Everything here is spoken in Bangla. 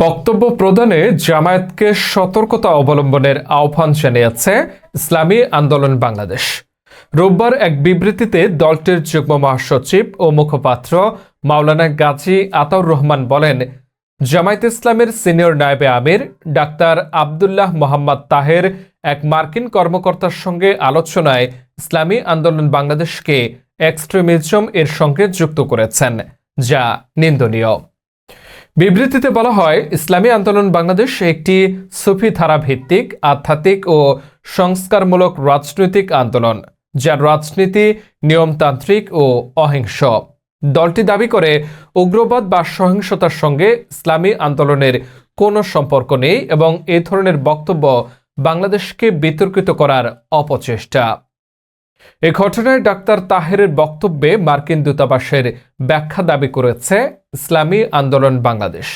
বক্তব্য প্রদানে জামায়াতকে সতর্কতা অবলম্বনের আহ্বান জানিয়েছে ইসলামী আন্দোলন বাংলাদেশ। রোববার এক বিবৃতিতে দলটির যুগ্ম মহাসচিব ও মুখপাত্র মাওলানা গাজী আতাউর রহমান বলেন, জামায়াতে ইসলামের সিনিয়র নায়েবে আমির ডাক্তার আব্দুল্লাহ মোহাম্মদ তাহের এক মার্কিন কর্মকর্তার সঙ্গে আলোচনায় ইসলামী আন্দোলন বাংলাদেশকে এক্সট্রিমিজম এর সঙ্গে যুক্ত করেছেন, যা নিন্দনীয়। বিবৃতিতে বলা হয়, ইসলামী আন্দোলন বাংলাদেশ একটি সুফি ধারা ভিত্তিক আধ্যাত্মিক ও সংস্কারমূলক রাজনৈতিক আন্দোলন, যার রাজনীতি নিয়মতান্ত্রিক ও অহিংস। দলটি দাবি করে উগ্রবাদ বা সহিংসতার সঙ্গে ইসলামী আন্দোলনের কোনো সম্পর্ক নেই এবং এ ধরনের বক্তব্য বাংলাদেশকে বিতর্কিত করার অপচেষ্টা। এ ঘটনায় ডাক্তার তাহেরের বক্তব্যে মার্কিন দূতাবাসের ব্যাখ্যা দাবি করেছে ইসলামী আন্দোলন বাংলাদেশ।